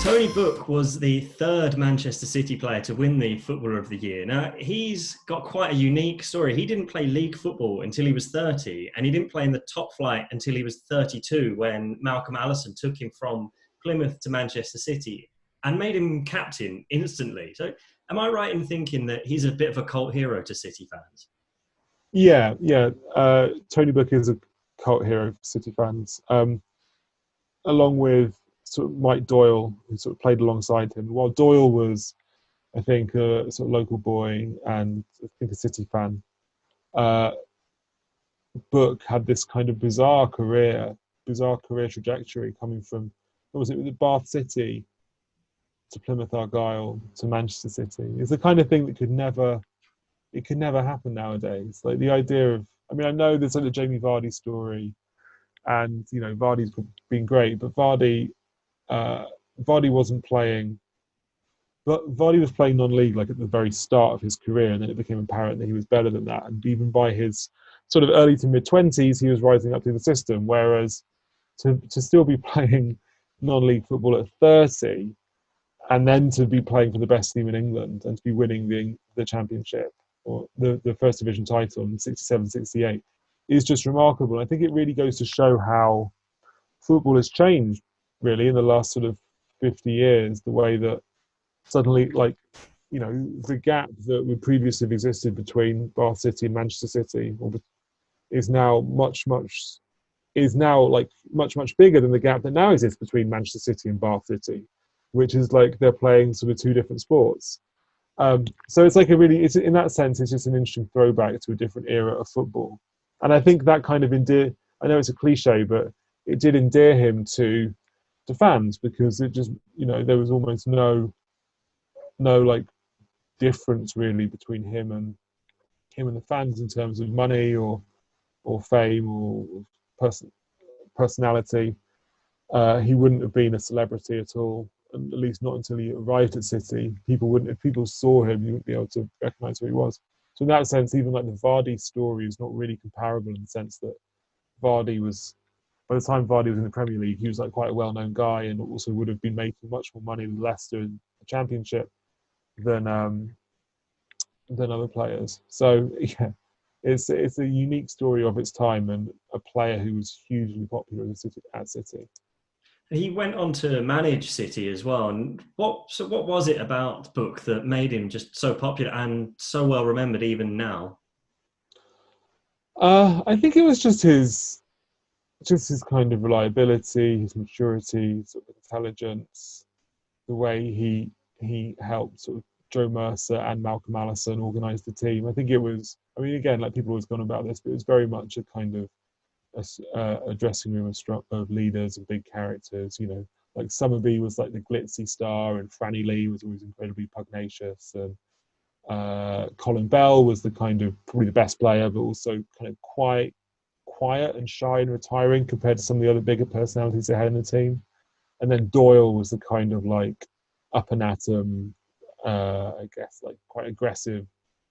Tony Brooke was the third Manchester City player to win the Footballer of the Year. Now, he's got quite a unique story. He didn't play league football until he was 30, and he didn't play in the top flight until he was 32 when Malcolm Allison took him from Plymouth to Manchester City and made him captain instantly. So am I right in thinking that he's a bit of a cult hero to City fans? Yeah. Tony Brooke is a cult hero for City fans, along with sort of Mike Doyle, who sort of played alongside him. While Doyle was, I think, a sort of local boy and I think a City fan, Brooke had this kind of bizarre career trajectory coming from, what was it, Bath City to Plymouth Argyle to Manchester City. It's the kind of thing that could never happen nowadays. Like the idea of, I mean, I know there's like the Jamie Vardy story, and you know Vardy's been great, but Vardy wasn't playing. But Vardy was playing non-league like at the very start of his career, and then it became apparent that he was better than that. And even by his sort of early to mid-20s, he was rising up through the system. Whereas to still be playing non-league football at 30, and then to be playing for the best team in England and to be winning the championship or the first division title in 67, 68 is just remarkable. I think it really goes to show how football has changed really in the last sort of 50 years, the way that suddenly, like, you know, the gap that would previously have existed between Bath City and Manchester City is now much bigger than the gap that now exists between Manchester City and Bath City, which is like they're playing sort of two different sports. So it's like it's in that sense, it's just an interesting throwback to a different era of football. And I think that kind of I know it's a cliche, but it did endear him to fans, because it just, you know, there was almost no like difference really between him and the fans in terms of money or fame or personality. He wouldn't have been a celebrity at all, at least not until he arrived at City. If people saw him, you wouldn't be able to recognise who he was. So in that sense, even like the Vardy story is not really comparable, in the sense that by the time Vardy was in the Premier League, he was like quite a well-known guy, and also would have been making much more money with Leicester in the Championship than other players. So yeah, it's a unique story of its time, and a player who was hugely popular at City. He went on to manage City as well. And what was it about Brooke that made him just so popular and so well remembered even now? I think it was just his kind of reliability, his maturity, sort of intelligence, the way he helped sort of Joe Mercer and Malcolm Allison organise the team. I think it was, I mean, again, like people always gone about this, but it was very much a kind of a dressing room of leaders and big characters. You know, like Summerby was like the glitzy star, and Franny Lee was always incredibly pugnacious, and Colin Bell was the kind of probably the best player, but also kind of quiet and shy and retiring compared to some of the other bigger personalities they had in the team. And then Doyle was the kind of like up and atom, I guess, like quite aggressive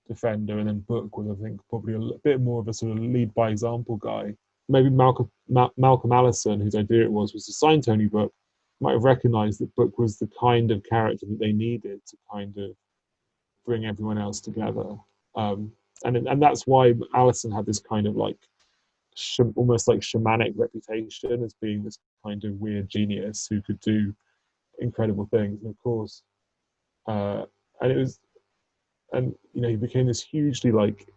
defender. And then Brooke was, I think, probably a bit more of a sort of lead by example guy. Maybe Malcolm Allison, whose idea it was to sign Tony Brooke, might have recognised that Brooke was the kind of character that they needed to kind of bring everyone else together. And that's why Allison had this kind of like almost like shamanic reputation as being this kind of weird genius who could do incredible things. And of course, you know, he became this hugely like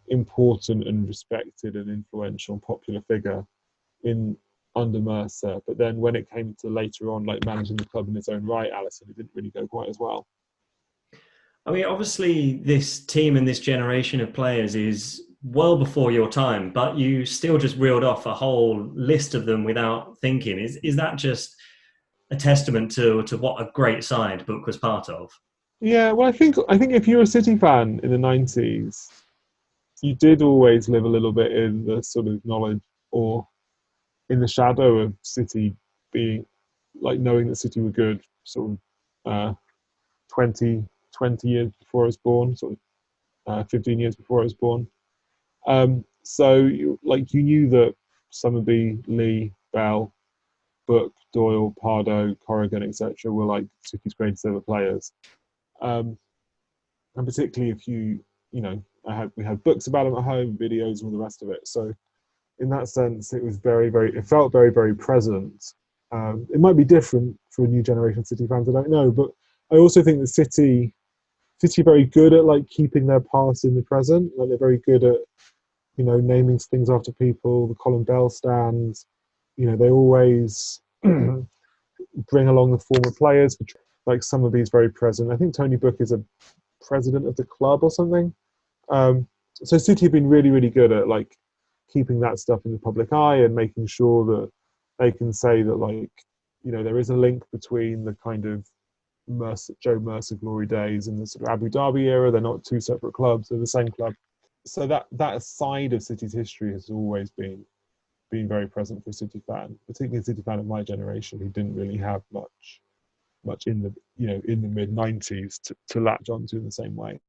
important and respected and influential and popular figure under Mercer. But then when it came to later on, like managing the club in his own right, Allison, it didn't really go quite as well. I mean, obviously, this team and this generation of players is well before your time, but you still just reeled off a whole list of them without thinking. Is that just a testament to what a great side Brooke was part of? Yeah, well, I think if you're a City fan in the 90s, you did always live a little bit in the sort of knowledge or in the shadow of City being, like, knowing that City were good, sort of 20 years before I was born, sort of 15 years before I was born. So you knew that Summerby, Lee, Bell, Book, Doyle, Pardo, Corrigan, etc. were like City's greatest ever players. Um, and particularly if we had books about them at home, videos, and all the rest of it. So in that sense, it was it felt very, very present. It might be different for a new generation of City fans, I don't know, but I also think that City are very good at like keeping their past in the present. Like they're very good at naming things after people. The Colin Bell stands, they always bring along the former players. Like some of these very present. I think Tony Book is a president of the club or something. So City have been really, really good at like keeping that stuff in the public eye and making sure that they can say that there is a link between the kind of Joe Mercer glory days and the sort of Abu Dhabi era. They're not two separate clubs; they're the same club. So that side of City's history has always been very present for a City fan, particularly a City fan of my generation who didn't really have much in the mid '90s to latch onto in the same way.